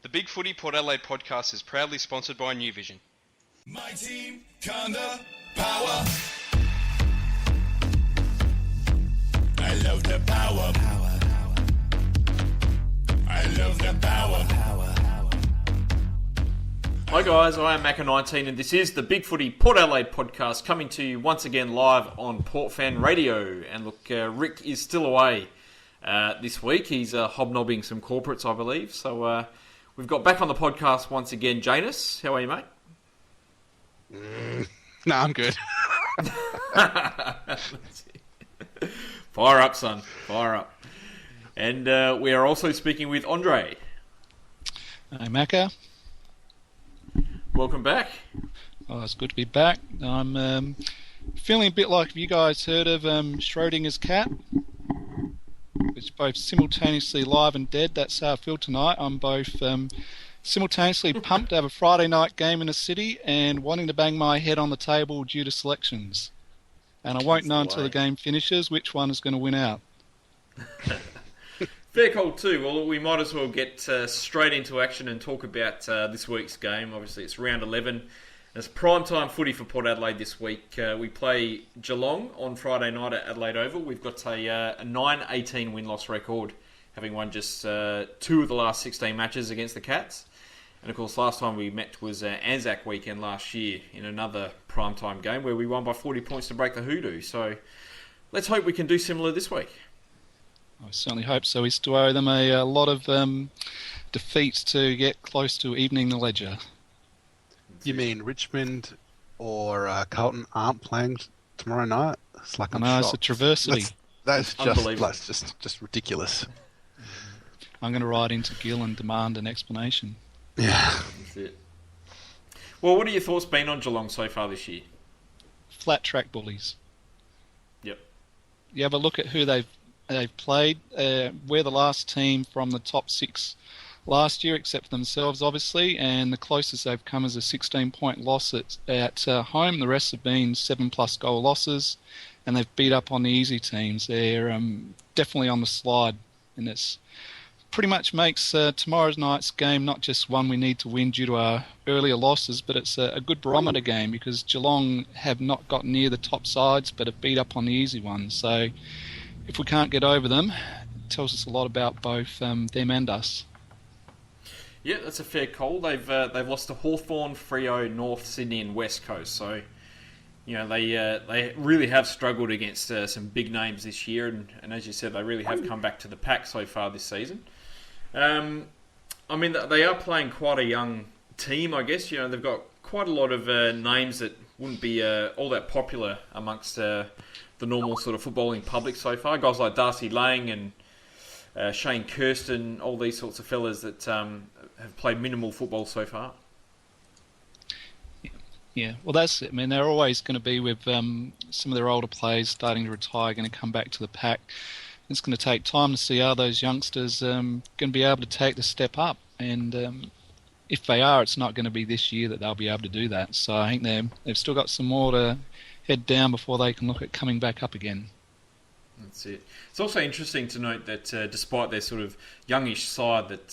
The Big Footy Port Adelaide podcast is proudly sponsored by New Vision. My team, kinda power. I love the power. I love the power. Hi guys, I am Macca 19 and this is the Big Footy Port Adelaide podcast coming to you once again live on Port Fan Radio. And look, Rick is still away this week. He's hobnobbing some corporates, I believe. So we've got back on the podcast once again, Janus. How are you, mate? No, I'm good. Fire up, son. Fire up. And we are also speaking with Andre. Hi, Macca. Welcome back. Oh, it's good to be back. I'm feeling a bit like, have you guys heard of Schrodinger's cat? It's both simultaneously live and dead. That's how I feel tonight. I'm both simultaneously pumped to have a Friday night game in the city and wanting to bang my head on the table due to selections. And I won't know until the game finishes which one is going to win out. Fair call too. Well, we might as well get straight into action and talk about this week's game. Obviously, it's round 11. It's primetime footy for Port Adelaide this week. We play Geelong on Friday night at Adelaide Oval. We've got a 9-18 win-loss record, having won just 2 of the last 16 matches against the Cats. And of course, last time we met was Anzac weekend last year in another primetime game where we won by 40 points to break the hoodoo. So let's hope we can do similar this week. I certainly hope so. We still owe them a lot of defeats to get close to evening the ledger. You mean Richmond or Carlton aren't playing tomorrow night? It's like it's a traversity. That's just ridiculous. I'm going to ride into Gill and demand an explanation. Yeah. That's it. Well, what are your thoughts been on Geelong so far this year? Flat track bullies. Yep. You have a look at who they've played. We're the last team from the top 6 last year, except for themselves, obviously, and the closest they've come is a 16-point loss at home. The rest have been 7+ goal losses, and they've beat up on the easy teams. They're definitely on the slide, and it's pretty much makes tomorrow's night's game not just one we need to win due to our earlier losses, but it's a good barometer game because Geelong have not got near the top sides, but have beat up on the easy ones. So if we can't get over them, it tells us a lot about both them and us. Yeah, that's a fair call. They've lost to Hawthorn, Freo, North Sydney, and West Coast. So, you know, they really have struggled against some big names this year, and as you said, they really have come back to the pack so far this season. I mean, they are playing quite a young team, I guess. You know, they've got quite a lot of names that wouldn't be all that popular amongst the normal sort of footballing public so far. Guys like Darcy Lang and Shane Kirsten, all these sorts of fellas that have played minimal football so far. Yeah, well, that's it. I mean, they're always going to be with some of their older players starting to retire, going to come back to the pack. It's going to take time to see how those youngsters going to be able to take the step up. And if they are, it's not going to be this year that they'll be able to do that. So I think they've still got some more to head down before they can look at coming back up again. That's it. It's also interesting to note that despite their sort of youngish side, that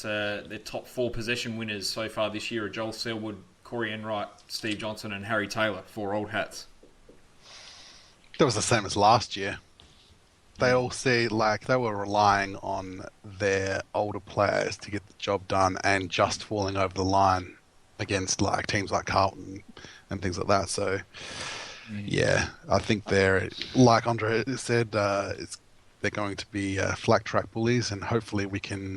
their top 4 possession winners so far this year are Joel Selwood, Corey Enright, Steve Johnson and Harry Taylor, 4 old hats. That was the same as last year. They all see like they were relying on their older players to get the job done and just falling over the line against like teams like Carlton and things like that. So yeah, I think they're, like Andre said, they're going to be flat track bullies, and hopefully we can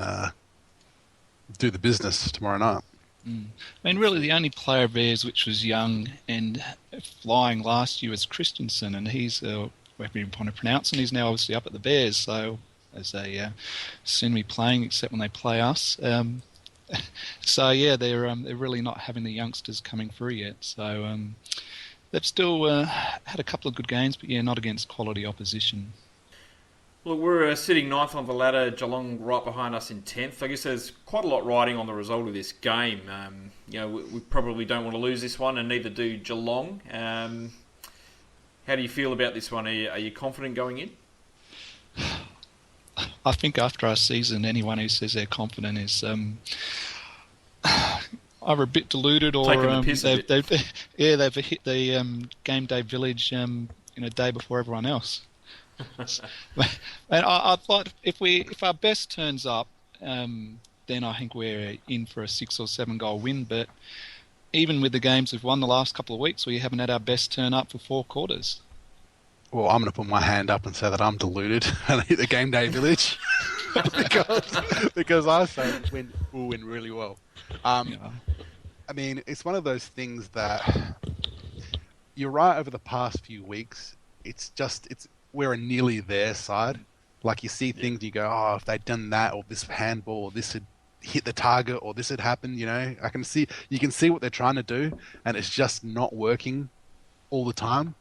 do the business tomorrow night. I mean, really, the only player of theirs which was young and flying last year was Christensen, and he's we've been trying to pronounce, and he's now obviously up at the Bears, so as they soon be playing, except when they play us. So yeah, they're really not having the youngsters coming through yet. So they've still had a couple of good games, but yeah, not against quality opposition. Well, we're sitting 9th on the ladder, Geelong right behind us in 10th. I guess there's quite a lot riding on the result of this game. You know, we probably don't want to lose this one, and neither do Geelong. How do you feel about this one? Are you confident going in? I think after our season, anyone who says they're confident is either a bit deluded or Taking the piss a bit. they've hit the game day village day before everyone else. And I thought if our best turns up, then I think we're in for a 6 or 7 goal win. But even with the games we've won the last couple of weeks, we haven't had our best turn up for 4 quarters. Well, I'm going to put my hand up and say that I'm deluded and hit the game day village because I say we'll win really well. I mean, it's one of those things that you're right. Over the past few weeks, we're a nearly there side. Like you see things, you go, oh, if they'd done that, or this handball, or this had hit the target, or this had happened. You can see what they're trying to do, and it's just not working all the time.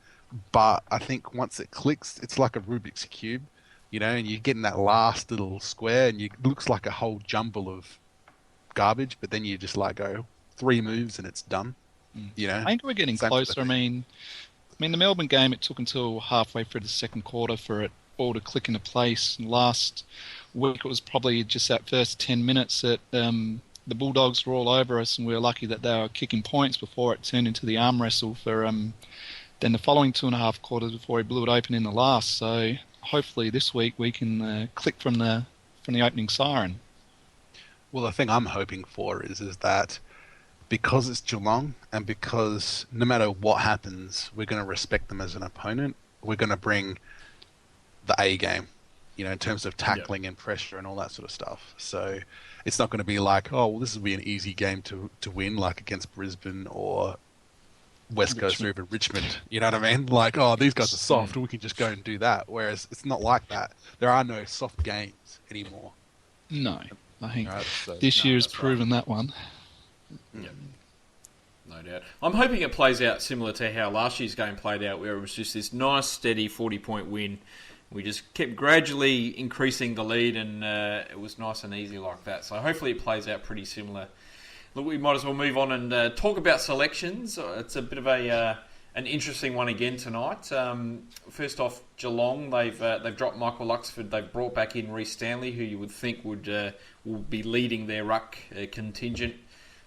But I think once it clicks, it's like a Rubik's Cube, and you get in that last little square, and it looks like a whole jumble of garbage, but then you just go 3 moves and it's done. I think we're getting closer. I mean, the Melbourne game, it took until halfway through the second quarter for it all to click into place. And last week, it was probably just that first 10 minutes that the Bulldogs were all over us, and we were lucky that they were kicking points before it turned into the arm wrestle for then the following 2.5 quarters before he blew it open in the last. So hopefully this week we can click from the opening siren. Well, the thing I'm hoping for is that because it's Geelong, and because no matter what happens, we're going to respect them as an opponent, we're going to bring the A game, in terms of tackling and pressure and all that sort of stuff. So it's not going to be like, oh, well, this will be an easy game to win, like against Brisbane or West Coast or even Richmond. You know what I mean? Like, oh, these guys are soft, we can just go and do that. Whereas it's not like that. There are no soft games anymore. No, I think this year's proven that one. Yeah, no doubt. I'm hoping it plays out similar to how last year's game played out, where it was just this nice, steady 40-point win. We just kept gradually increasing the lead, and it was nice and easy like that. So hopefully it plays out pretty similar. Look, we might as well move on and talk about selections. It's a bit of an interesting one again tonight. First off, Geelong, they've dropped Michael Luxford. They've brought back in Reece Stanley, who you would think will be leading their ruck contingent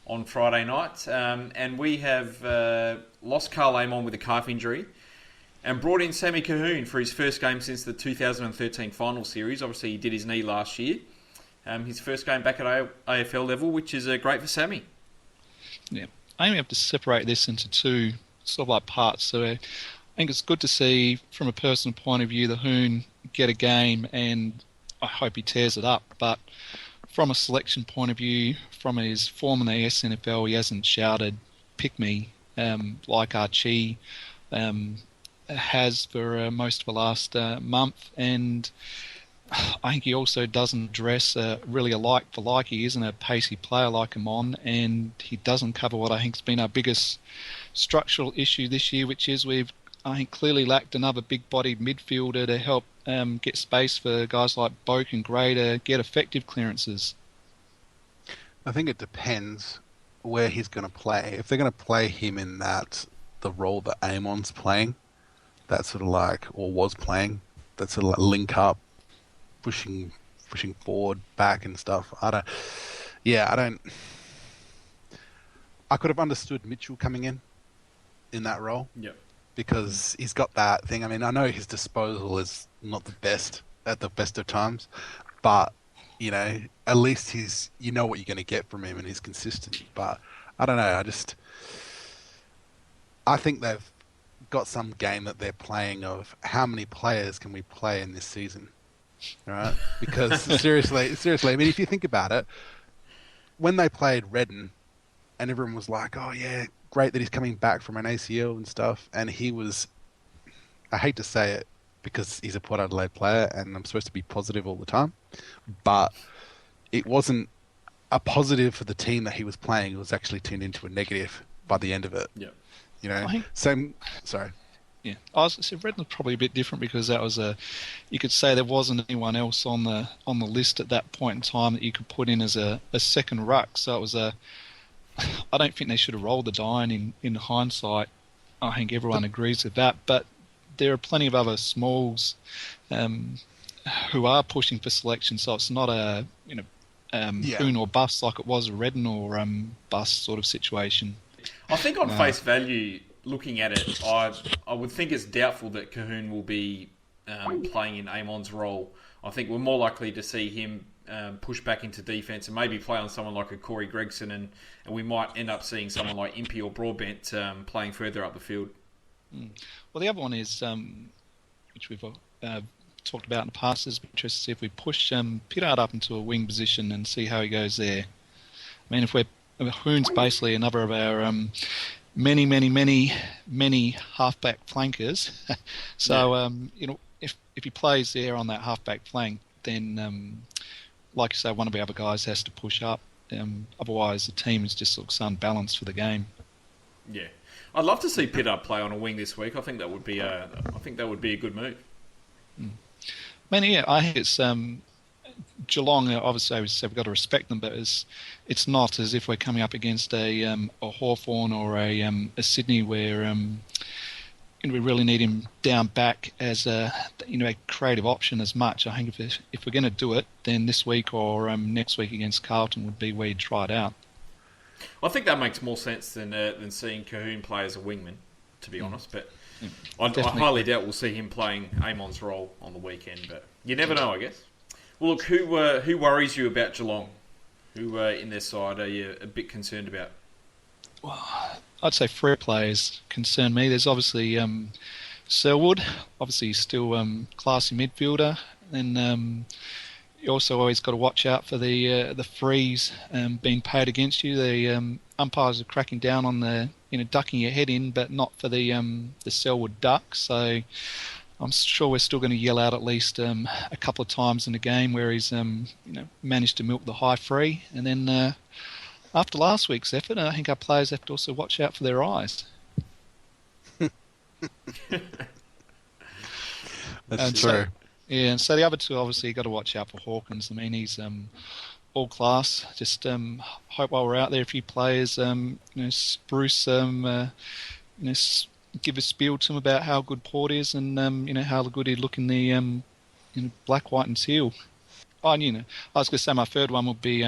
on Friday night. And we have lost Carl Amon with a calf injury and brought in Sam Colquhoun for his first game since the 2013 final series. Obviously, he did his knee last year. His first game back at AFL level, which is great for Sammy. Yeah, I think we have to separate this into 2 sort of like parts. So I think it's good to see, from a personal point of view, the Hoon get a game, and I hope he tears it up. But from a selection point of view, from his form in the SNFL, he hasn't shouted, pick me, like Archie has for most of the last month. And I think he also doesn't dress really a like for like. He isn't a pacey player like Amon, and he doesn't cover what I think has been our biggest structural issue this year, which is we've, I think, clearly lacked another big-bodied midfielder to help get space for guys like Boak and Gray to get effective clearances. I think it depends where he's going to play. If they're going to play him in the role that Amon's playing, that sort of or was playing, that sort of link up, pushing forward, back and stuff. I could have understood Mitchell coming in that role. Yep. Because he's got that thing. I mean, I know his disposal is not the best at the best of times, but at least you know what you're going to get from him, and he's consistent. But I don't know. I think they've got some game that they're playing of how many players can we play in this season. Right? Because seriously, I mean, if you think about it, when they played Redden, and everyone was like, "Oh yeah, great that he's coming back from an ACL and stuff," and he was, I hate to say it because he's a Port Adelaide player, and I'm supposed to be positive all the time, but it wasn't a positive for the team that he was playing. It was actually turned into a negative by the end of it. Yeah, Sorry. Yeah, I was saying Redden was probably a bit different because that was you could say there wasn't anyone else on the list at that point in time that you could put in as a second ruck. So it was I don't think they should have rolled the die in hindsight. I think everyone agrees with that. But there are plenty of other smalls who are pushing for selection. So it's not Hoon or bust, like it was a Redden or bust sort of situation. I think on face value, looking at it, I would think it's doubtful that Colquhoun will be playing in Amon's role. I think we're more likely to see him push back into defence and maybe play on someone like a Corey Gregson, and we might end up seeing someone like Impey or Broadbent playing further up the field. Well, the other one is, which we've talked about in the past, is interesting to see if we push Pittard up into a wing position and see how he goes there. I mean, Hoon's basically another of our many halfback flankers. So, if he plays there on that halfback flank, then, like you say, one of the other guys has to push up. Otherwise, the team just looks unbalanced for the game. Yeah, I'd love to see Pittard play on a wing this week. I think that would be a good move. I mean, I think it's Geelong. Obviously, we said we've got to respect them, but it's not as if we're coming up against a Hawthorn or a Sydney where we really need him down back as a creative option as much. I think if we're going to do it, then this week or next week against Carlton would be where you try it out. I think that makes more sense than seeing Colquhoun play as a wingman, to be honest. But I highly doubt we'll see him playing Amon's role on the weekend. But you never know, I guess. Well, look, who worries you about Geelong? Who in their side are you a bit concerned about? Well, I'd say three players concern me. There's obviously Selwood. Obviously, he's still classy midfielder, and you also always got to watch out for the frees being paid against you. The umpires are cracking down on the ducking your head in, but not for the Selwood duck. So I'm sure we're still going to yell out at least a couple of times in the game where he's managed to milk the high free. And then after last week's effort, I think our players have to also watch out for their eyes. That's true. Yeah, and so the other two, obviously, you've got to watch out for Hawkins. I mean, he's all class. Just hope while we're out there, a few players, spruce, give a spiel to him about how good Port is and, how good he'd look in the black, white and teal. Oh, and, I was going to say my third one would be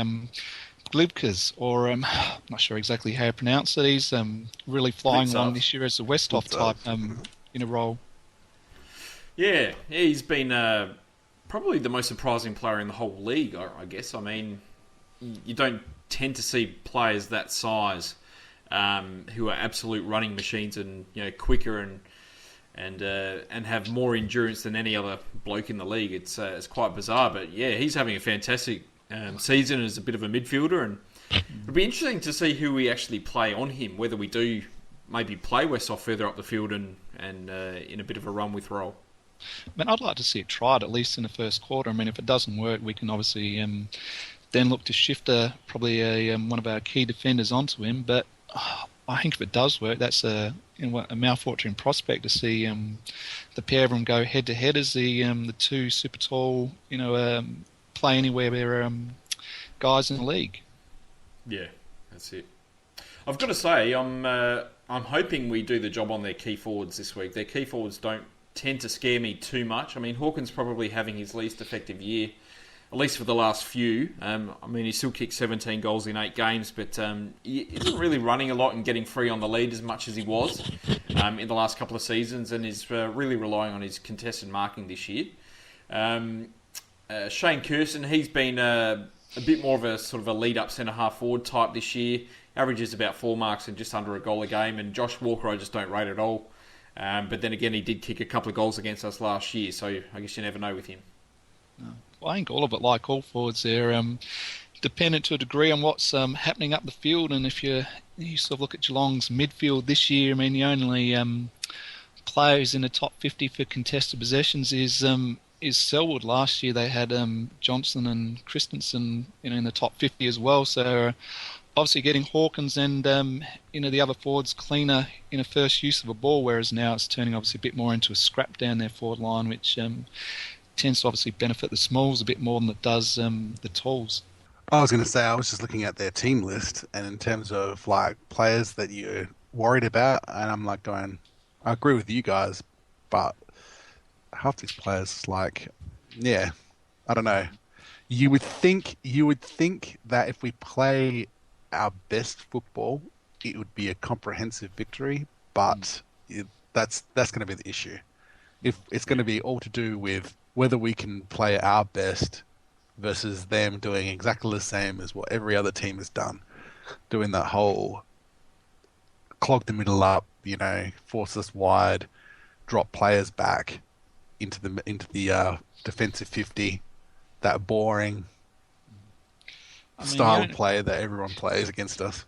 Glibkas, or I'm not sure exactly how you pronounce it. He's really flying along this year as a Westhoff type role. Yeah, he's been probably the most surprising player in the whole league, I guess. I mean, you don't tend to see players that size who are absolute running machines and quicker and have more endurance than any other bloke in the league. It's quite bizarre, but yeah, he's having a fantastic season as a bit of a midfielder, and it'll be interesting to see who we actually play on him. Whether we do maybe play Westhoff further up the field and in a bit of a run with role. I mean, I'd like to see it tried at least in the first quarter. I mean, if it doesn't work, we can obviously then look to shift probably one of our key defenders onto him. But I think if it does work, that's a mouth-watering prospect to see the pair of them go head-to-head as the two super tall, play anywhere where guys in the league. Yeah, that's it. I've got to say, I'm hoping we do the job on their key forwards this week. Their key forwards don't tend to scare me too much. I mean, Hawkins probably having his least effective year, at least for the last few. I mean, he still kicked 17 goals in 8 games, but he isn't really running a lot and getting free on the lead as much as he was in the last couple of seasons, and is really relying on his contested marking this year. Shane Kirsten, he's been a bit more of a sort of a lead-up centre-half forward type this year. Averages about 4 marks and just under a goal a game, and Josh Walker I just don't rate at all. But then again, he did kick a couple of goals against us last year, so I guess you never know with him. Well, I think all of it, like all forwards, they're dependent to a degree on what's happening up the field. And if you sort of look at Geelong's midfield this year, I mean, the only players in the top 50 for contested possessions is Selwood. Last year they had Johnson and Christensen, in the top 50 as well. So obviously getting Hawkins and the other forwards cleaner in a first use of a ball, whereas now it's turning obviously a bit more into a scrap down their forward line, which tends to obviously benefit the smalls a bit more than it does the talls. I was going to say, I was just looking at their team list, and in terms of like players that you're worried about, and I'm like going, I agree with you guys, but half these players, I don't know. You would think that if we play our best football, it would be a comprehensive victory, but that's going to be the issue. If it's going to be all to do with whether we can play our best versus them doing exactly the same as what every other team has done, doing that whole clog the middle up, force us wide, drop players back into the defensive 50, that boring style of play that everyone plays against us.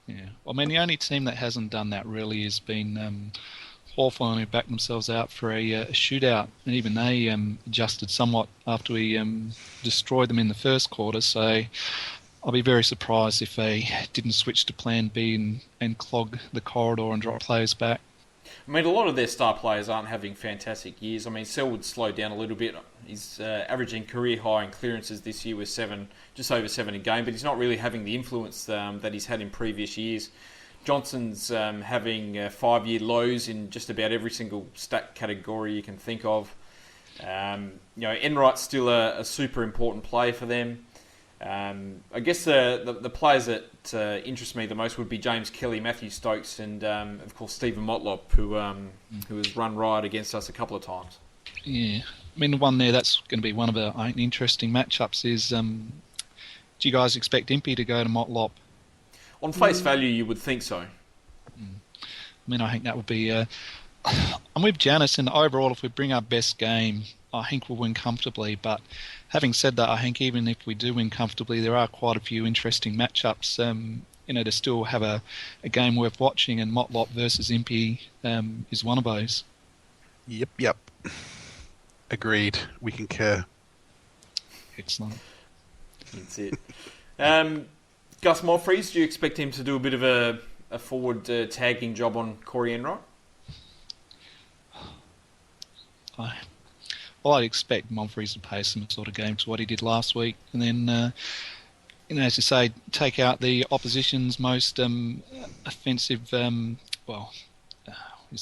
Yeah. I mean, the only team that hasn't done that really has been Hawthorn, who backed themselves out for a shootout, and even they adjusted somewhat after we destroyed them in the first quarter. So I'll be very surprised if they didn't switch to Plan B and clog the corridor and drop players back. I mean, a lot of their star players aren't having fantastic years. I mean, Selwood slowed down a little bit. He's averaging career high in clearances this year with just over 7 a game, but he's not really having the influence that he's had in previous years. Johnson's having 5-year lows in just about every single stat category you can think of. Enright's still a super important play for them. I guess the players that interest me the most would be James Kelly, Matthew Stokes, and of course Stephen Motlop, who has run riot against us a couple of times. Yeah, I mean the one there that's going to be one of the interesting matchups is. Do you guys expect Impey to go to Motlop? On face value, you would think so. I mean, I think that would be. I'm with Janus, and overall, if we bring our best game, I think we'll win comfortably. But having said that, I think even if we do win comfortably, there are quite a few interesting matchups. To still have a game worth watching, and Motlop versus Impey is one of those. Yep. Agreed. We concur. Excellent. That's it. Gus Moffreys, do you expect him to do a bit of a forward tagging job on Corey Enright? I'd expect Moffreys to play some sort of game to what he did last week, and then, as you say, take out the opposition's most offensive,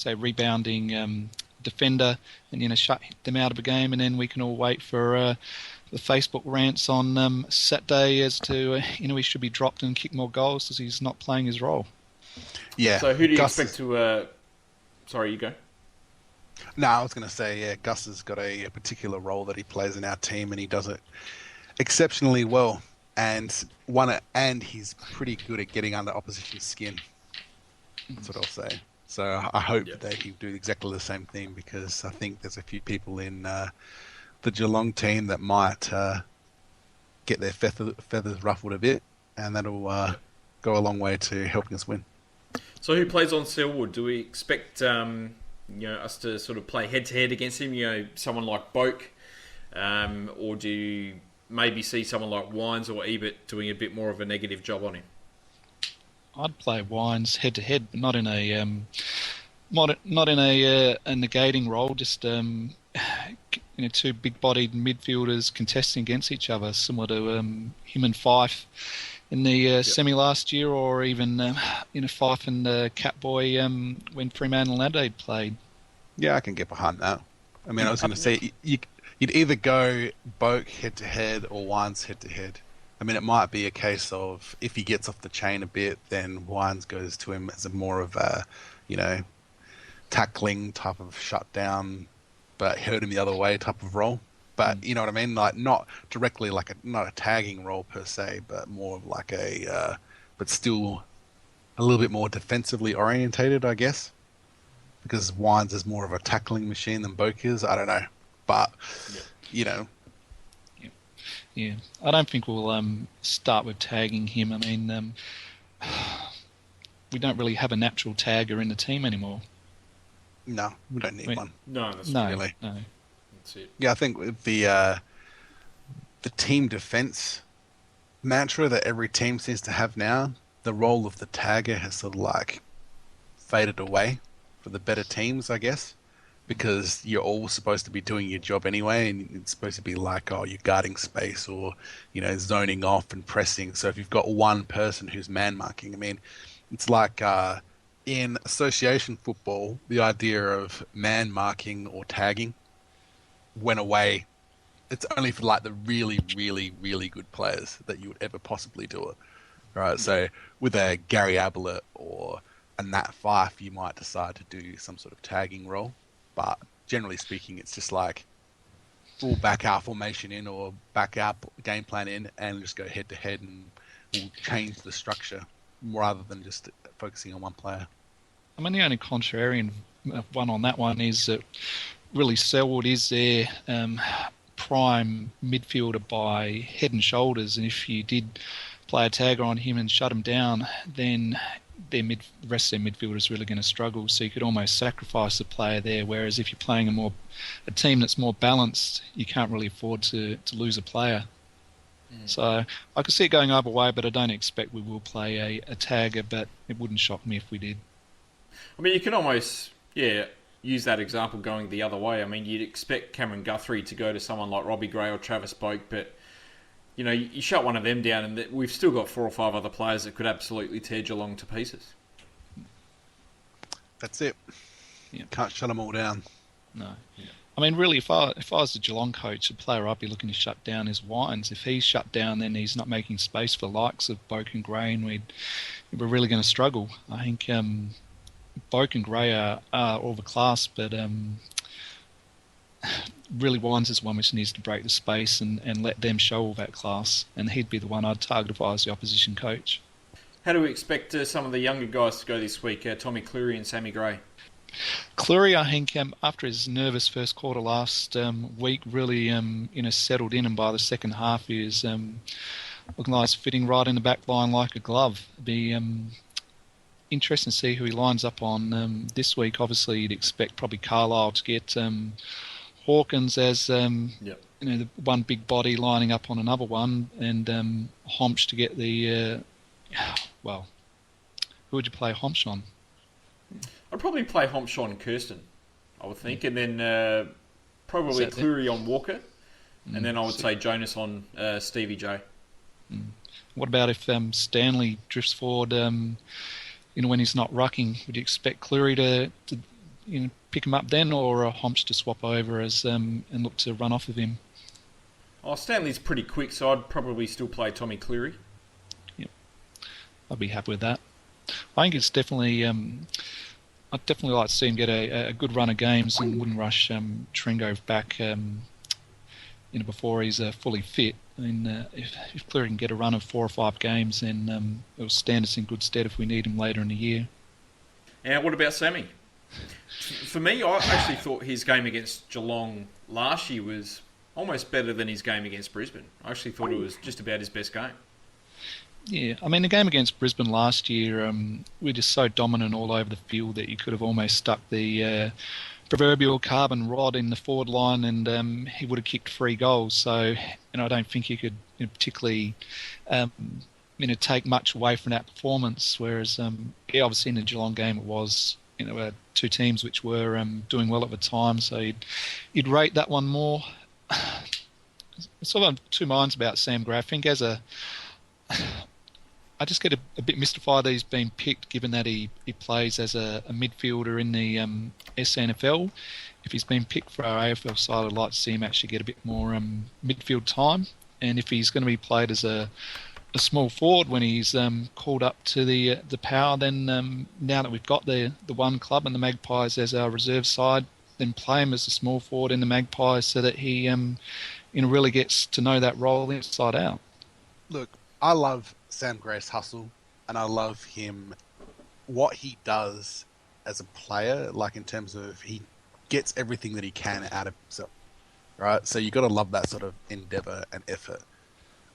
rebounding defender, and shut them out of a game, and then we can all wait for the Facebook rants on Saturday as to he should be dropped and kick more goals because he's not playing his role. Yeah. So who do you expect to? Sorry, you go. No, I was going to say, yeah, Gus has got a particular role that he plays in our team, and he does it exceptionally well. And he's pretty good at getting under opposition's skin. That's what I'll say. So I hope that he'll do exactly the same thing, because I think there's a few people in the Geelong team that might get their feathers ruffled a bit, and that'll go a long way to helping us win. So who plays on Selwood? Do we expect us to sort of play head-to-head against him, someone like Boak, or do you maybe see someone like Wines or Ebert doing a bit more of a negative job on him? I'd play Wines head-to-head, but not in a negating role, just two big-bodied midfielders contesting against each other, similar to him and Fife in the semi last year, or even Fife and Catboy when Fremantle and Adelaide played. Yeah, I can get behind that. I mean, I was going to say you'd either go Boak head-to-head or Wines head-to-head. I mean, it might be a case of if he gets off the chain a bit, then Wines goes to him as a more of a, tackling type of shutdown, but hurt him the other way type of role. But you know what I mean? Like not directly not a tagging role per se, but more of like but still a little bit more defensively orientated, I guess. Because Wines is more of a tackling machine than Boak is. I don't know, but Yeah, I don't think we'll start with tagging him. I mean, we don't really have a natural tagger in the team anymore. No, we don't need one. No, that's really. No. That's it. Yeah, I think with the team defense mantra that every team seems to have now, the role of the tagger has sort of like faded away for the better teams, I guess, because you're all supposed to be doing your job anyway, and it's supposed to be like, you're guarding space or, zoning off and pressing. So if you've got one person who's man marking, I mean, it's like in association football, the idea of man marking or tagging went away It's only for like the really, really, really good players that you would ever possibly do it. Right? So with a Gary Ablett or a Nat Fyfe, you might decide to do some sort of tagging role. But generally speaking, it's just like full back out formation in or back out game plan in and just go head to head, and we'll change the structure rather than just focusing on one player. I mean, the only contrarian one on that one is that really Selwood is their prime midfielder by head and shoulders, and if you did play a tagger on him and shut him down, then the rest of their midfield is really going to struggle. So you could almost sacrifice the player there. Whereas if you're playing a team that's more balanced, you can't really afford to lose a player. So I could see it going either way, but I don't expect we will play a tagger. But it wouldn't shock me if we did. I mean, you can almost use that example going the other way. I mean, you'd expect Cameron Guthrie to go to someone like Robbie Gray or Travis Boak, but you shut one of them down, and we've still got 4 or 5 other players that could absolutely tear Geelong to pieces. That's it. Yeah. Can't shut them all down. No. Yeah. I mean, really, if I was the Geelong coach, the player I'd be looking to shut down is Wines. If he's shut down, then he's not making space for the likes of Boak and Gray, and we're really going to struggle. I think Boak and Gray are all the class, but really Wines is one which needs to break the space and let them show all that class, and he'd be the one I'd target if I was the opposition coach. How do we expect some of the younger guys to go this week, Tommy Cleary and Sammy Gray? Cleary, I think, after his nervous first quarter last week, really settled in, and by the second half he is looking like he's fitting right in the back line like a glove. It'd be interesting to see who he lines up on this week. Obviously, you'd expect probably Carlisle to get Hawkins as the one big body lining up on another one, and Homsch to get the who would you play Homsch on? I'd probably play Homsch on Kirsten, I would think, and then probably Cleary on Walker, and then I would say Janus on Stevie J. What about if Stanley drifts forward? When he's not rucking, would you expect Cleary to pick him up then, or Homsch to swap over and look to run off of him? Oh, Stanley's pretty quick, so I'd probably still play Tommy Cleary. Yep, I'd be happy with that. I think it's definitely. I'd definitely like to see him get a good run of games and wouldn't rush Tringo back. Before he's fully fit. I mean, if Cleary can get a run of 4 or 5 games, then it'll stand us in good stead if we need him later in the year. And what about Sammy? For me, I actually thought his game against Geelong last year was almost better than his game against Brisbane. I actually thought it was just about his best game. Yeah, I mean, the game against Brisbane last year, we were just so dominant all over the field that you could have almost stuck the proverbial carbon rod in the forward line, and he would have kicked 3 goals. So, I don't think you could particularly, take much away from that performance. Whereas, obviously in the Geelong game, it was, 2 teams which were doing well at the time. So you'd rate that one more. Sort of on 2 minds about Sam Gray. I think I just get a bit mystified that he's been picked, given that he plays as a midfielder in the SANFL. If he's been picked for our AFL side, I'd like to see him actually get a bit more midfield time. And if he's going to be played as a small forward when he's called up to the power, then now that we've got the one club and the Magpies as our reserve side, then play him as a small forward in the Magpies so that he really gets to know that role inside out. Look, I love Sam Gray's hustle, and I love what he does as a player, like in terms of he gets everything that he can out of himself, right? So you got to love that sort of endeavour and effort.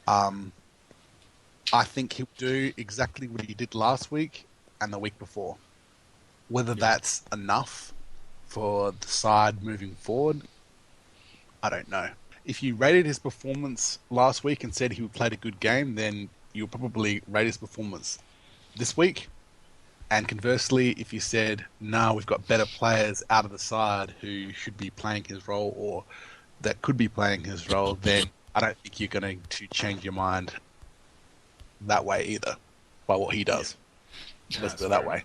I think he'll do exactly what he did last week and the week before. Whether that's enough for the side moving forward, I don't know. If you rated his performance last week and said he played a good game, then you'll probably rate his performance this week. And conversely, if you said, no, we've got better players out of the side who should be playing his role or that could be playing his role, then I don't think you're going to change your mind that way either by what he does. Let's put it that way.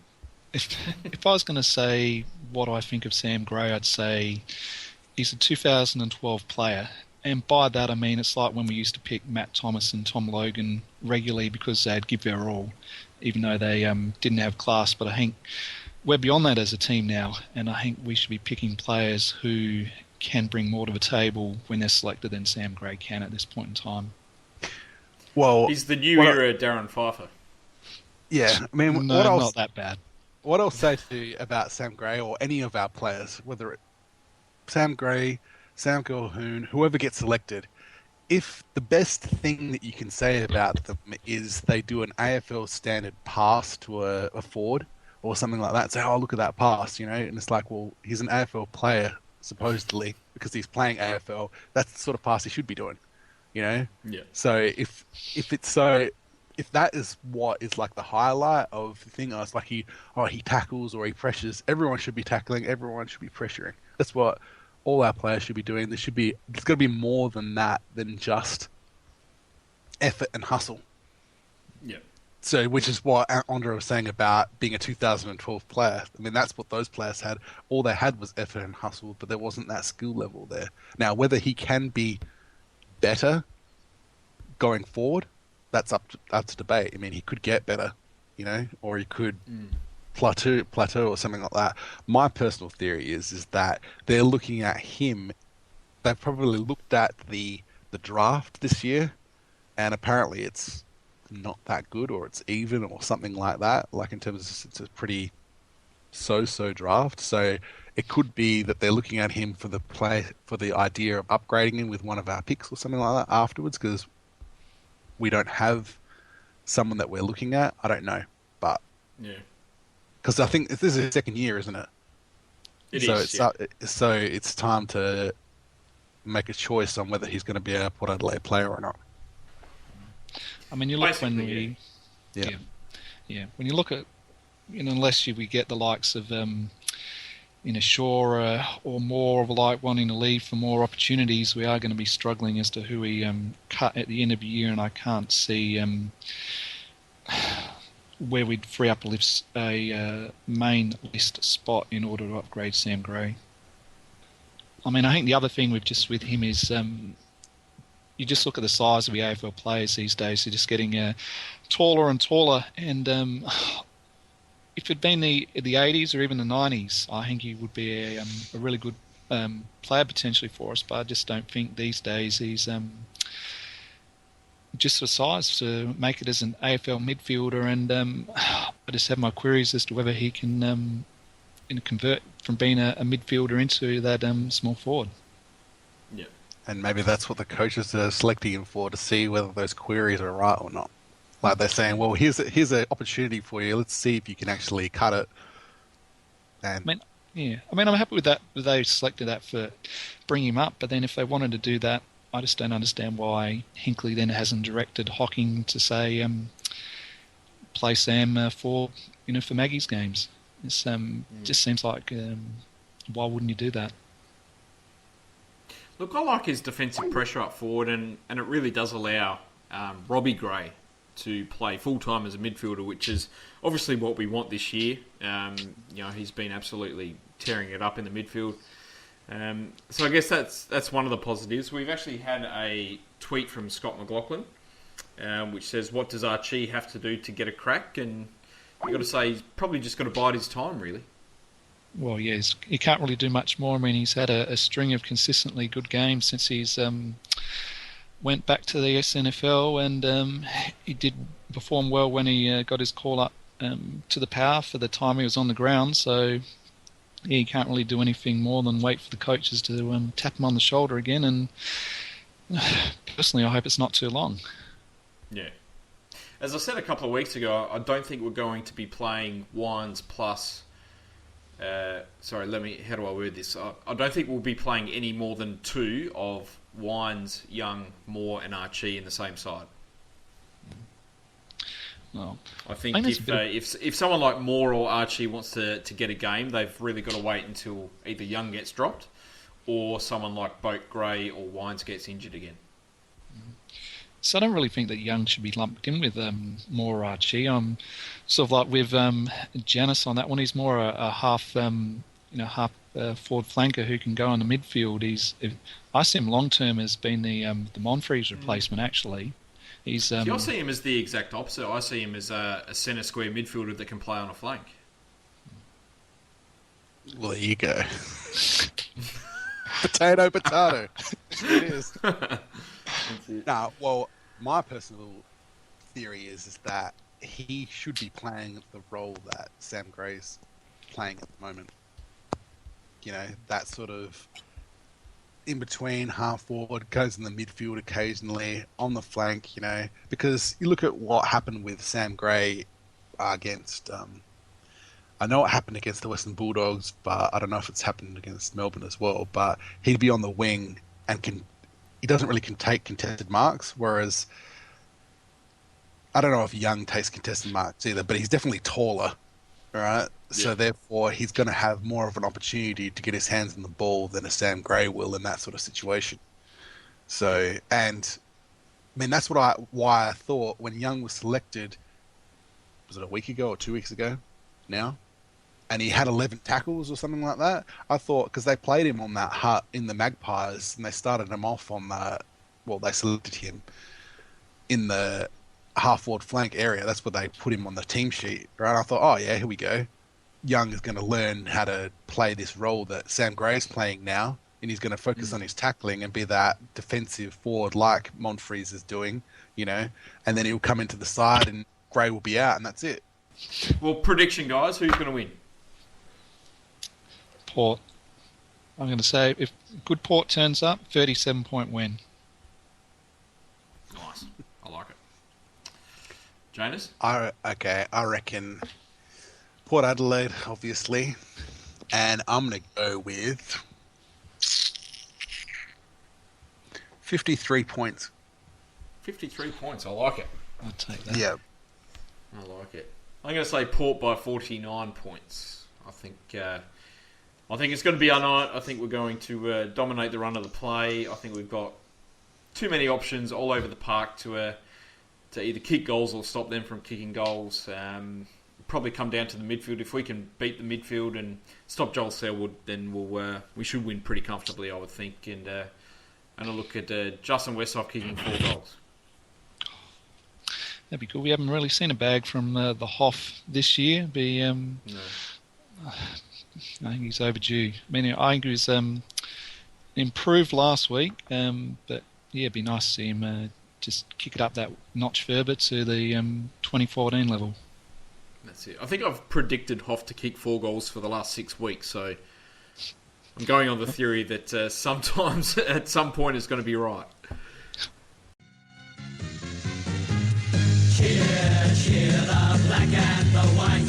If I was going to say what I think of Sam Gray, I'd say he's a 2012 player. And by that I mean it's like when we used to pick Matt Thomas and Tom Logan regularly because they'd give their all, even though they didn't have class. But I think we're beyond that as a team now, and I think we should be picking players who can bring more to the table when they're selected than Sam Gray can at this point in time. Well, He's the new era Darren Pfeiffer. Yeah, I mean, No, not that bad. What I'll say to you about Sam Gray or any of our players, whether it's Sam Gray, Sam Colquhoun, whoever gets selected, if the best thing that you can say about them is they do an AFL standard pass to a forward or something like that, say, oh, look at that pass, and it's like, well, he's an AFL player, supposedly, because he's playing AFL. That's the sort of pass he should be doing, Yeah. So if that is what is like the highlight of the thing, it's like he tackles or he pressures. Everyone should be tackling. Everyone should be pressuring. That's what all our players should be doing. There's got to be more than that, than just effort and hustle. Yeah. So, which is what Andre was saying about being a 2012 player. I mean, that's what those players had. All they had was effort and hustle, but there wasn't that skill level there. Now, whether he can be better going forward, that's up to debate. I mean, he could get better, or he could plateau or something like that. My personal theory is that they're looking at him. They've probably looked at the draft this year, and apparently it's not that good, or it's even, or something like that. Like in terms of, it's a pretty so-so draft. So it could be that they're looking at him for the idea of upgrading him with one of our picks or something like that afterwards, because we don't have someone that we're looking at. I don't know, but yeah, because I think this is his second year, isn't it? So it's time to make a choice on whether he's going to be a Port Adelaide player or not. I mean, you look Basically, when you look at, unless we get the likes of Shaw or more of like wanting to leave for more opportunities, we are going to be struggling as to who we cut at the end of the year, and I can't see where we'd free up a main list spot in order to upgrade Sam Gray. I mean, I think the other thing with him is you just look at the size of the AFL players these days. They're just getting taller and taller, and if it'd been the 80s or even the 90s, I think he would be a really good player potentially for us. But I just don't think these days he's just the size to make it as an AFL midfielder. And I just have my queries as to whether he can convert from being a midfielder into that small forward. Yeah. And maybe that's what the coaches are selecting him for, to see whether those queries are right or not. Like they're saying, well, here's an opportunity for you. Let's see if you can actually cut it. And I'm happy with that. They selected that for bringing him up. But then if they wanted to do that, I just don't understand why Hinkley then hasn't directed Hocking to say play Sam for Maggie's games. It's just seems like why wouldn't you do that? Look, I like his defensive pressure up forward, and it really does allow Robbie Gray to play full-time as a midfielder, which is obviously what we want this year. He's been absolutely tearing it up in the midfield. So I guess that's one of the positives. We've actually had a tweet from Scott McLaughlin, which says, what does Archie have to do to get a crack? And you've got to say he's probably just got to bide his time, really. Well, yes, he can't really do much more. I mean, he's had a string of consistently good games since he's went back to the SANFL, and he did perform well when he got his call up to the power for the time he was on the ground. So he can't really do anything more than wait for the coaches to tap him on the shoulder again. And personally, I hope it's not too long. Yeah. As I said a couple of weeks ago, I don't think we're going to be playing Wines plus... how do I word this? I don't think we'll be playing any more than two of Wines, Young, Moore and Archie in the same side. Well, I think if someone like Moore or Archie wants to get a game, they've really got to wait until either Young gets dropped or someone like Boat Gray or Wines gets injured again. So I don't really think that Young should be lumped in with Moore or Archie. I'm sort of like with Janus on that one. He's more a half half forward flanker who can go on the midfield. I see him long term as being the Monfries replacement. Actually, he's. I see him as the exact opposite. I see him as a centre square midfielder that can play on a flank. Well, there you go. Potato. It is. No, well, my personal theory is that he should be playing the role that Sam Gray's playing at the moment. That sort of in between half forward, goes in the midfield occasionally, on the flank, because you look at what happened with Sam Gray against, I know it happened against the Western Bulldogs, but I don't know if it's happened against Melbourne as well, but he'd be on the wing and he doesn't really take contested marks, whereas I don't know if Young takes contested marks either, but he's definitely taller, right? Yeah. So therefore, he's going to have more of an opportunity to get his hands on the ball than a Sam Gray will in that sort of situation. So, and I mean, that's why I thought when Young was selected, was it a week ago or 2 weeks ago now? And he had 11 tackles or something like that. I thought, because they played him on that hut in the Magpies, and they started him off on they selected him in the half-forward flank area. That's where they put him on the team sheet, right? I thought, oh yeah, here we go. Young is going to learn how to play this role that Sam Gray's playing now, and he's going to focus on his tackling and be that defensive forward like Monfries is doing, and then he'll come into the side and Gray will be out, and that's it. Well, prediction, guys, who's going to win? Port. I'm going to say if good Port turns up, 37-point win. Nice. I like it. Janus? I reckon Port Adelaide, obviously. And I'm going to go with 53 points. 53 points. I like it. I'll take that. Yeah. I like it. I'm going to say Port by 49 points. I think it's going to be our night. I think we're going to dominate the run of the play. I think we've got too many options all over the park to either kick goals or stop them from kicking goals. Probably come down to the midfield. If we can beat the midfield and stop Joel Selwood, then we should win pretty comfortably, I would think. And a look at Justin Westhoff kicking 4 goals. That'd be good. We haven't really seen a bag from the Hoff this year. No. I think he's overdue. I mean, I think he was improved last week, but yeah, it'd be nice to see him just kick it up that notch further to the 2014 level. That's it. I think I've predicted Hoff to kick 4 goals for the last 6 weeks, so I'm going on the theory that sometimes at some point it's going to be right. Cheer the black and the white,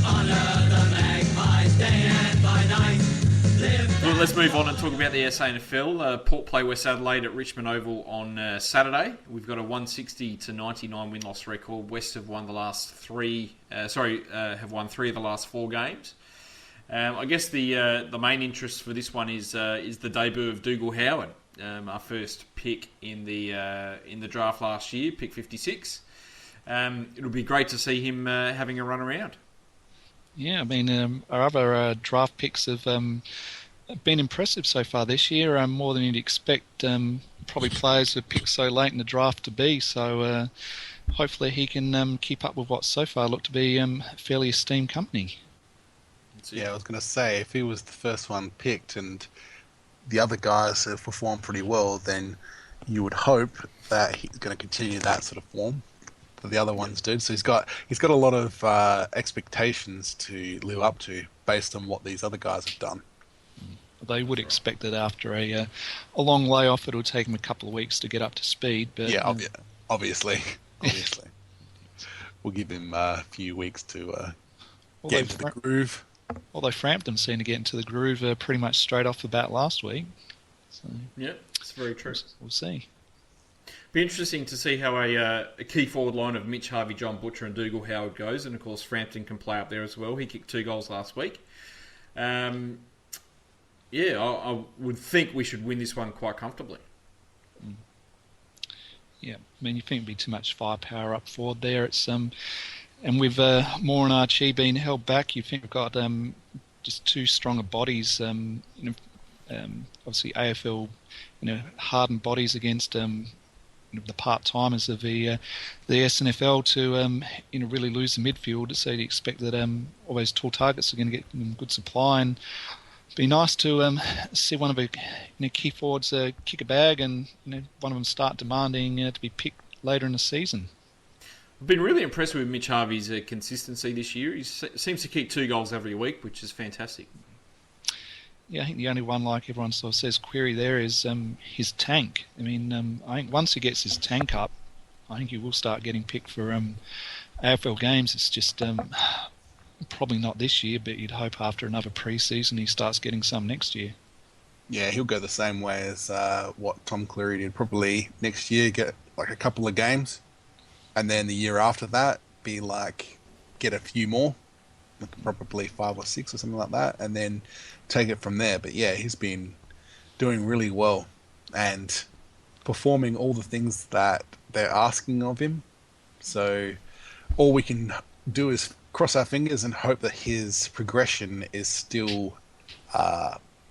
honour the Magpies day and by night. Well, let's move on and talk about the SANFL. Port play West Adelaide at Richmond Oval on Saturday. We've got a 160-99 win-loss record. West have won the last have won 3 of the last 4 games. I guess the main interest for this one is the debut of Dougal Howard, our first pick in the draft last year, pick 56. It'll be great to see him having a run around. Yeah, I mean, our other draft picks have been impressive so far this year, more than you'd expect. Probably players who picked so late in the draft to be. So hopefully he can keep up with what so far looked to be a fairly esteemed company. Yeah, I was going to say, if he was the first one picked and the other guys have performed pretty well, then you would hope that he's going to continue that sort of form that the other ones did. So he's got a lot of expectations to live up to based on what these other guys have done. They would expect that after a long layoff, it'll take him a couple of weeks to get up to speed. But yeah, obviously. We'll give him a few weeks to get into the groove. Although Frampton seemed to get into the groove pretty much straight off the bat last week. So, yeah, it's very true. We'll see. Be interesting to see how a key forward line of Mitch Harvey, John Butcher and Dougal Howard goes. And of course, Frampton can play up there as well. He kicked 2 goals last week. Yeah, I would think we should win this one quite comfortably. Yeah, I mean, you think it'd be too much firepower up forward there. It's and with Moore and Archie being held back, you think we've got just two stronger bodies. Obviously AFL, hardened bodies against the part-timers of the SNFL to really lose the midfield. So you expect that all those tall targets are going to get good supply, and it'd be nice to see one of the key forwards kick a bag, and one of them start demanding to be picked later in the season. I've been really impressed with Mitch Harvey's consistency this year. He seems to keep 2 goals every week, which is fantastic. Yeah, I think the only one, like everyone sort of says, query there is his tank. I mean, I think once he gets his tank up, I think he will start getting picked for AFL games. It's just probably not this year, but you'd hope after another pre-season he starts getting some next year. Yeah, he'll go the same way as what Tom Cleary did. Probably next year get like a couple of games, and then the year after that be like get a few more, like probably 5 or 6 or something like that, and then take it from there. But yeah, he's been doing really well and performing all the things that they're asking of him. So all we can do is cross our fingers and hope that his progression is still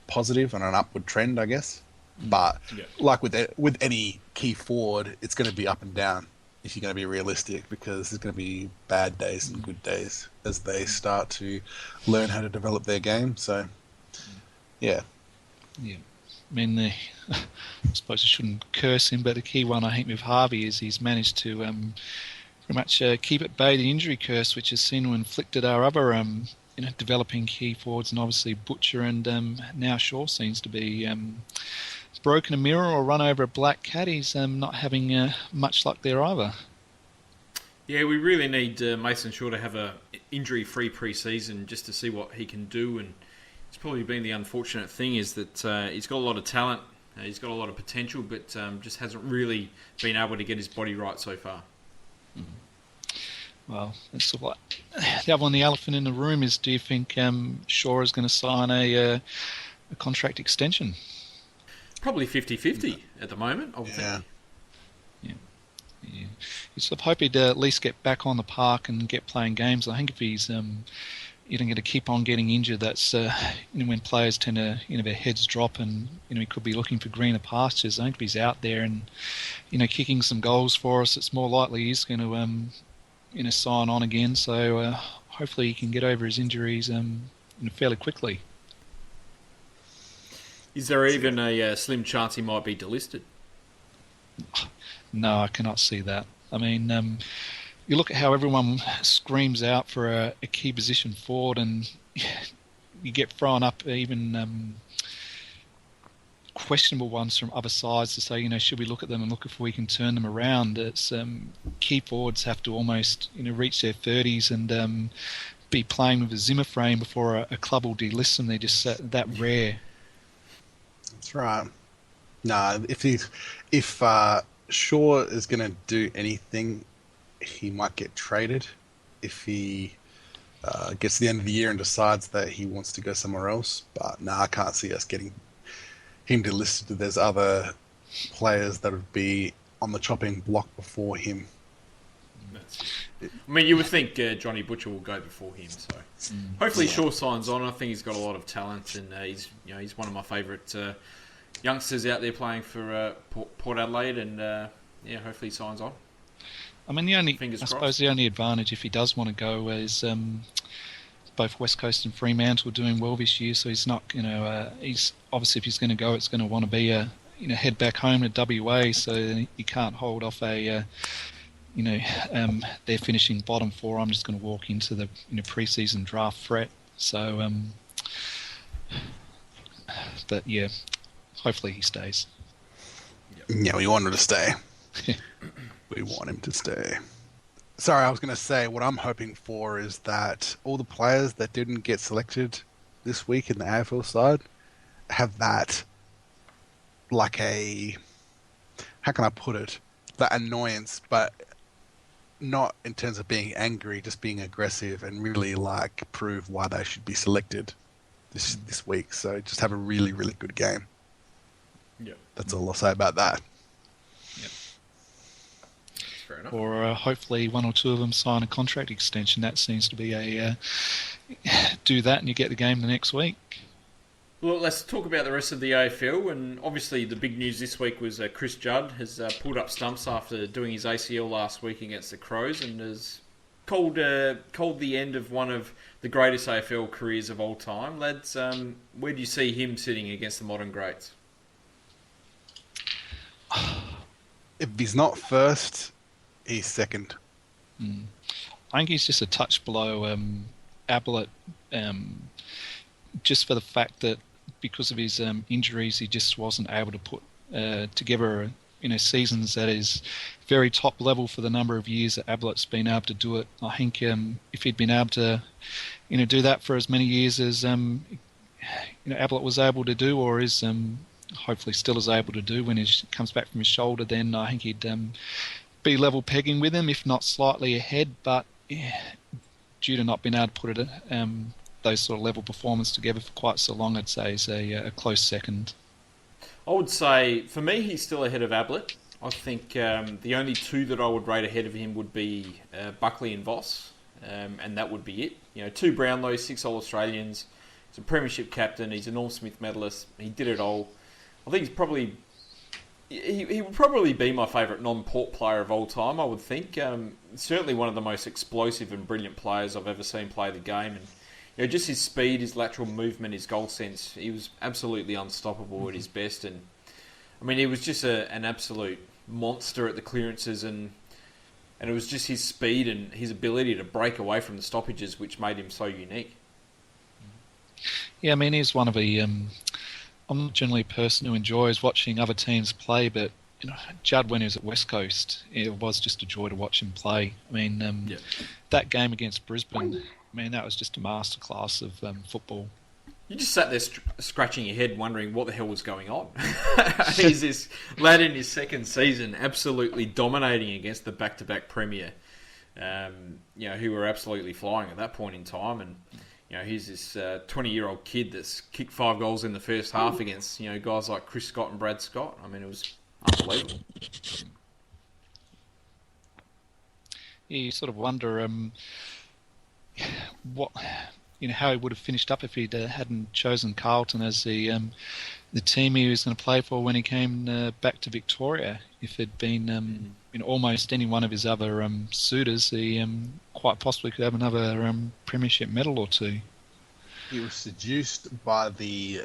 positive and an upward trend, I guess. But like with any key forward, it's going to be up and down if you're going to be realistic, because there's going to be bad days and good days as they start to learn how to develop their game. So yeah. I mean, I suppose I shouldn't curse him, but the key one I think with Harvey is he's managed to pretty much keep at bay the injury curse, which has seen to inflicted our other developing key forwards, and obviously Butcher and now Shaw seems to be broken a mirror or run over a black cat. He's not having much luck there either. Yeah, we really need Mason Shaw to have a injury-free pre-season just to see what he can do, and it's probably been the unfortunate thing is that he's got a lot of talent, he's got a lot of potential, but just hasn't really been able to get his body right so far. Well, that's sort of like the other one. The elephant in the room is: do you think Shaw is going to sign a contract extension? Probably 50-50 at the moment, I would think. Yeah. You sort of hope he'd at least get back on the park and get playing games. I think if he's going to keep on getting injured, that's when players tend to their heads drop, and he could be looking for greener pastures. I think if he's out there and kicking some goals for us, it's more likely he's going to sign on again. So hopefully he can get over his injuries fairly quickly. Is there even a slim chance he might be delisted? No, I cannot see that. I mean, you look at how everyone screams out for a key position forward, and you get thrown up even questionable ones from other sides to say, should we look at them and look if we can turn them around. It's key forwards have to almost reach their 30s and be playing with a Zimmer frame before a club will delist them. They're just that rare. That's right. No, if Shaw is going to do anything, he might get traded if he gets to the end of the year and decides that he wants to go somewhere else. But no, I can't see us getting him delisted. There's other players that would be on the chopping block before him. I mean, you would think Johnny Butcher will go before him. So hopefully Shaw signs on. I think he's got a lot of talent, and he's one of my favourite youngsters out there playing for Port Adelaide, and hopefully he signs on. I mean, I suppose the only advantage if he does want to go is both West Coast and Fremantle are doing well this year, so he's not, he's obviously if he's going to go, it's going to want to be head back home to WA, so you can't hold off they're finishing bottom 4. I'm just going to walk into the pre-season draft threat. So, but yeah, hopefully he stays. Yeah, we want him to stay. We want him to stay. Sorry, I was going to say what I'm hoping for is that all the players that didn't get selected this week in the AFL side have that, like how can I put it? That annoyance, but not in terms of being angry, just being aggressive and really prove why they should be selected this week. So just have a really, really good game. Yeah, that's all I'll say about that. Yep. Fair enough. or hopefully one or two of them sign a contract extension. That seems to be a do that and you get the game the next week. Well, let's talk about the rest of the AFL, and obviously the big news this week was Chris Judd has pulled up stumps after doing his ACL last week against the Crows, and has called the end of one of the greatest AFL careers of all time. Lads, where do you see him sitting against the modern greats? If he's not first, he's second. I think he's just a touch below Ablett, just for the fact that because of his injuries, he just wasn't able to put together seasons that is very top level for the number of years that Ablett's been able to do it. I think if he'd been able to do that for as many years as Ablett was able to do, or is hopefully still is able to do when he comes back from his shoulder, then I think he'd be level pegging with him, if not slightly ahead. But due to not being able to put it those sort of level performance together for quite so long, I'd say he's a close second. I would say, for me, he's still ahead of Ablett. I think the only two that I would rate ahead of him would be Buckley and Voss, and that would be it. 2 Brownlows, 6 All-Australians. He's a premiership captain. He's a Norm Smith medalist. He did it all. I think he's probably... He would probably be my favourite non-Port player of all time, I would think. Certainly one of the most explosive and brilliant players I've ever seen play the game. And just his speed, his lateral movement, his goal sense, he was absolutely unstoppable at his best. And I mean, he was just an absolute monster at the clearances, and it was just his speed and his ability to break away from the stoppages which made him so unique. Yeah, I mean, he's one of the... I'm not generally a person who enjoys watching other teams play, but Judd, when he was at West Coast, it was just a joy to watch him play. I mean, that game against Brisbane, I mean, that was just a masterclass of football. You just sat there scratching your head wondering what the hell was going on. He's this lad in his second season absolutely dominating against the back-to-back premier, who were absolutely flying at that point in time. And he's this 20-year-old kid that's kicked 5 goals in the first half against guys like Chris Scott and Brad Scott. I mean, it was unbelievable. Yeah, you sort of wonder what how he would have finished up if he'd hadn't chosen Carlton as the team he was going to play for when he came back to Victoria. If it'd been almost any one of his other suitors, he quite possibly could have another premiership medal or two. He was seduced by the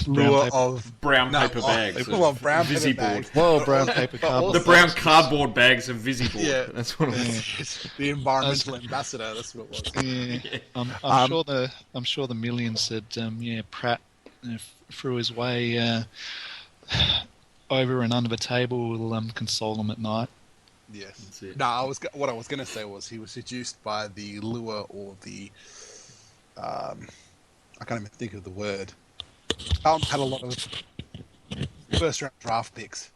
lure of brown paper bags. Brown Visiboard. paper bags. Well, brown paper cardboard. The brown cardboard bags of Visiboard. Yeah. That's what it was. The environmental ambassador. That's what it was. Yeah. I'm sure the millions that Pratt threw his way over and under the table will console him at night. Yes. No, what I was going to say was he was seduced by the lure or the I can't even think of the word. Carlton had a lot of first round draft picks,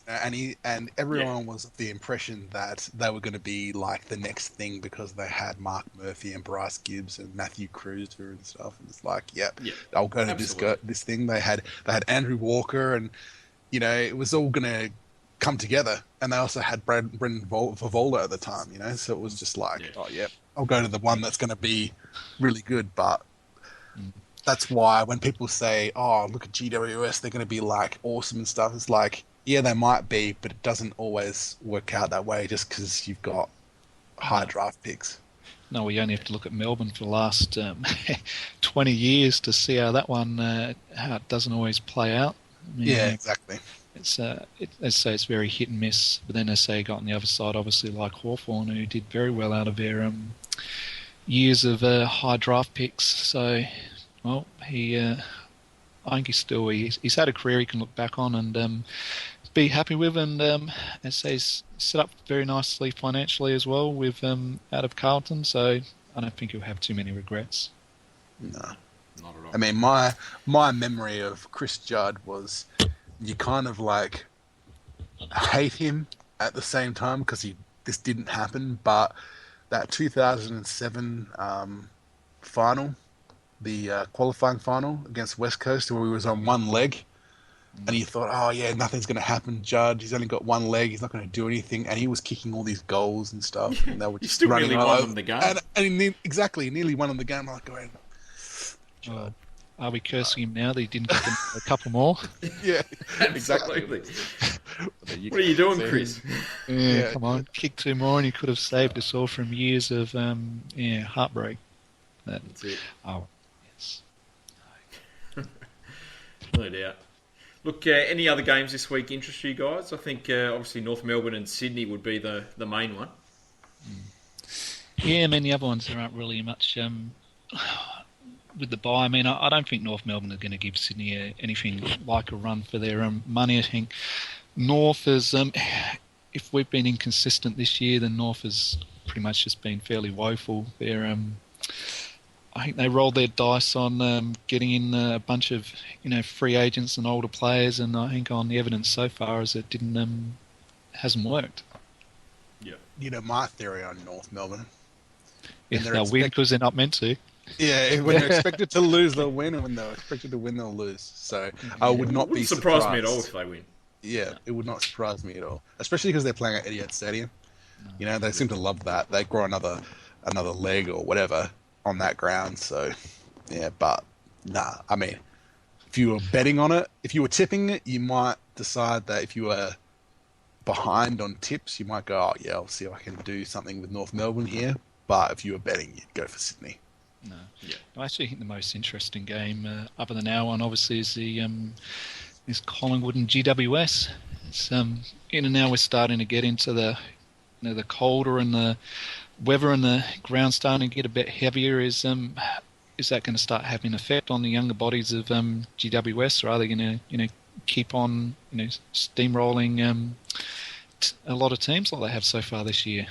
and everyone was of the impression that they were going to be like the next thing because they had Mark Murphy and Bryce Gibbs and Matthew Cruiser and stuff. And it's like, they'll go to this thing. They had Andrew Walker, and it was all going to come together. And they also had Brendan Vovola at the time, so it was just like, I'll go to the one that's going to be really good, but. That's why when people say, oh, look at GWS, they're going to be like awesome and stuff, it's like, yeah, they might be, but it doesn't always work out that way just because you've got high draft picks. No, we only have to look at Melbourne for the last 20 years to see how that one, how it doesn't always play out. I mean, exactly. It's as say it's very hit and miss, but then as say you got on the other side, obviously like Hawthorn, who did very well out of their years of high draft picks. So. Well, I think he's had a career he can look back on and be happy with, and as say, he's set up very nicely financially as well with out of Carlton. So I don't think he'll have too many regrets. No, not at all. I mean, my memory of Chris Judd was you kind of like hate him at the same time because this didn't happen, but that 2007 final. The qualifying final against West Coast where we was on one leg And you thought, oh yeah, nothing's going to happen. Judge, he's only got one leg. He's not going to do anything. And he was kicking all these goals and stuff. And they were You just still running nearly all won over. them the game. And he exactly, nearly won them the game. I'm like going, Oh, are we cursing him now that he didn't get them a couple more? yeah, Absolutely. What are you doing, Chris? Yeah, come on. Kick 2 more and he could have saved us all from years of heartbreak. That's it. Oh, yes. No doubt. Look, any other games this week interest you guys? I think obviously North Melbourne and Sydney would be the main one. Yeah, I mean, the other ones there aren't really much with the bye. I mean, I don't think North Melbourne are going to give Sydney anything like a run for their money. I think North is, if we've been inconsistent this year, then North has pretty much just been fairly woeful. They're, I think they rolled their dice on getting in a bunch of free agents and older players, and I think on the evidence so far is it hasn't worked. Yeah. You know my theory on North Melbourne. Yes, they'll win because they're not meant to. Yeah, when they're expected to lose, they'll win, and when they're expected to win, they'll lose. So I would not be surprised. Surprise me at all if they win. Yeah, it would not surprise me at all, especially because they're playing at Etihad Stadium. They seem to love that. They grow another leg or whatever on that ground. So yeah, but nah. I mean, if you were betting on it, if you were tipping it, you might decide that if you were behind on tips, you might go, oh yeah, I'll see if I can do something with North Melbourne here. But if you were betting, you'd go for Sydney. No. Yeah. I actually think the most interesting game, other than our one, obviously, is the is Collingwood and GWS. It's in and now we're starting to get into the the colder and the weather and the ground starting to get a bit heavier. Is that going to start having an effect on the younger bodies of GWS, or are they going to keep on steamrolling a lot of teams like they have so far this year?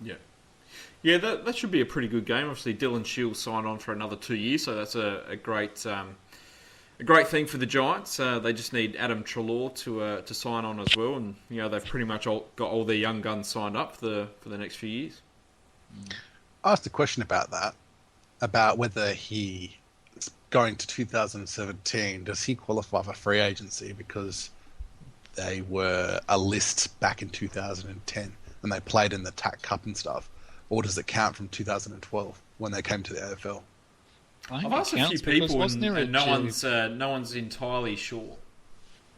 Yeah. Yeah, that should be a pretty good game. Obviously, Dylan Shields signed on for another 2 years, so that's a great thing for the Giants. They just need Adam Treloar to sign on as well, and they've pretty much got all their young guns signed up for the next few years. I asked a question about that, about whether he is going to 2017. Does he qualify for free agency because they were a list back in 2010 and they played in the TAC Cup and stuff? Or does it count from 2012 when they came to the AFL? I've asked a few people, and no one's entirely sure.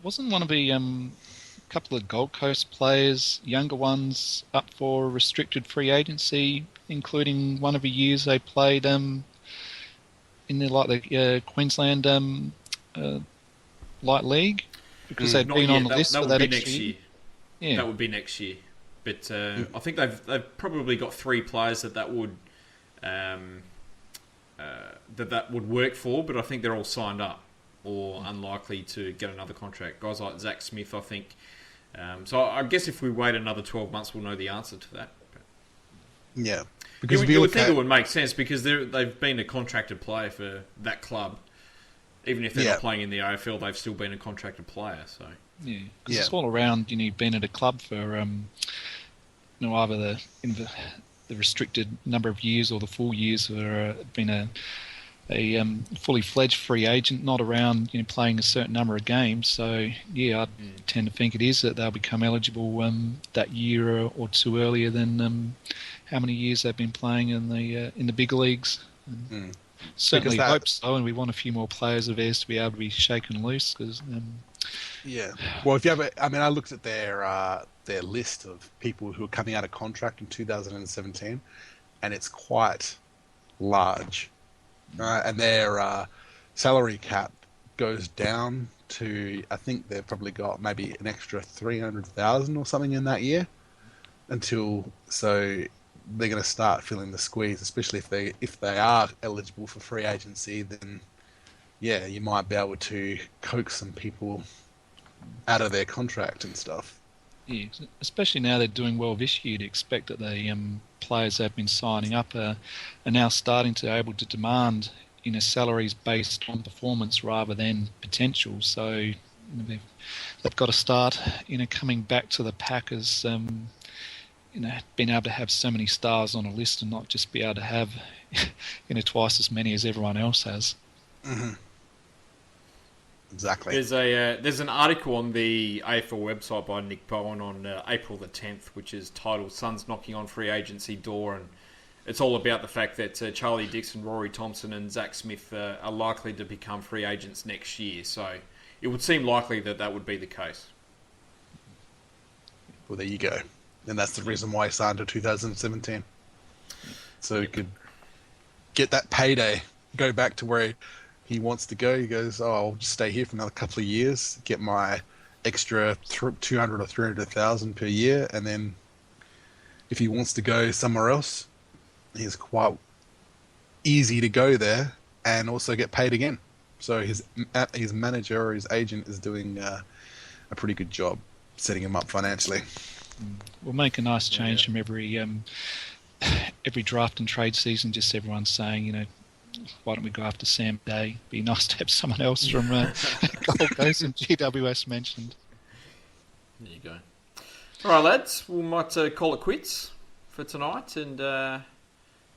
Wasn't one of the couple of Gold Coast players, younger ones, up for restricted free agency, including one of the years they played in the Queensland Light League, because they'd been on the list for that extra year? Yeah, that would be next year. But I think they've probably got 3 players that would that would work for, but I think they're all signed up or unlikely to get another contract. Guys like Zach Smith, I think. So I guess if we wait another 12 months, we'll know the answer to that. Yeah, because you would think it would make sense because they've been a contracted player for that club. Even if they're not playing in the AFL, they've still been a contracted player. So yeah, because it's all around. You've been at a club for either the restricted number of years or the full years, or been a fully fledged free agent, not around playing a certain number of games. So yeah, I tend to think it is that they'll become eligible that year or two earlier than how many years they've been playing in the big leagues. Certainly hope so, and we want a few more players of theirs to be able to be shaken loose. Because well, if you have I looked at their list of people who are coming out of contract in 2017, and it's quite large, and their salary cap goes down to, I think they've probably got maybe an extra 300,000 or something in that year, so they're going to start feeling the squeeze, especially if they are eligible for free agency. Then you might be able to coax some people out of their contract and stuff. Yeah, especially now they're doing well this year. To expect that the players they've been signing up are now starting to able to demand salaries based on performance rather than potential. So they've got to start coming back to the pack as being able to have so many stars on a list and not just be able to have twice as many as everyone else has. Mm-hmm. Exactly. There's an article on the AFL website by Nick Bowen on April the 10th, which is titled "Suns Knocking on Free Agency Door," and it's all about the fact that Charlie Dixon, Rory Thompson, and Zach Smith are likely to become free agents next year. So it would seem likely that that would be the case. Well, there you go. And that's the reason why he signed to 2017. So he could get that payday, go back to where he wants to go. He goes, I'll just stay here for another couple of years, get my extra 200 or 300,000 per year, and then if he wants to go somewhere else, he's quite easy to go there and also get paid again. So his manager or his agent is doing a pretty good job setting him up financially. We'll make a nice change from every draft and trade season. Just everyone's saying, why don't we go after Sam Day? Be nice to have someone else from Gold Coast and GWS mentioned. There you go. All right, lads, we might call it quits for tonight, and I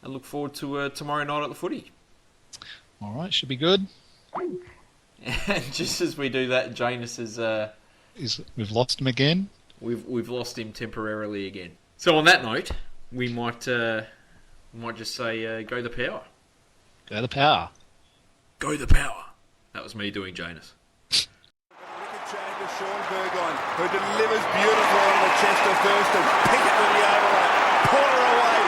look forward to tomorrow night at the footy. All right, should be good. And just as we do that, Janus We've lost him again. We've lost him temporarily again. So on that note, we might just say go the power. Go the power. Go the power. That was me doing Janus. Sean Burgoyne, who delivers beautifully on the chest of Thurston. Pickett with the overlap. Porter away.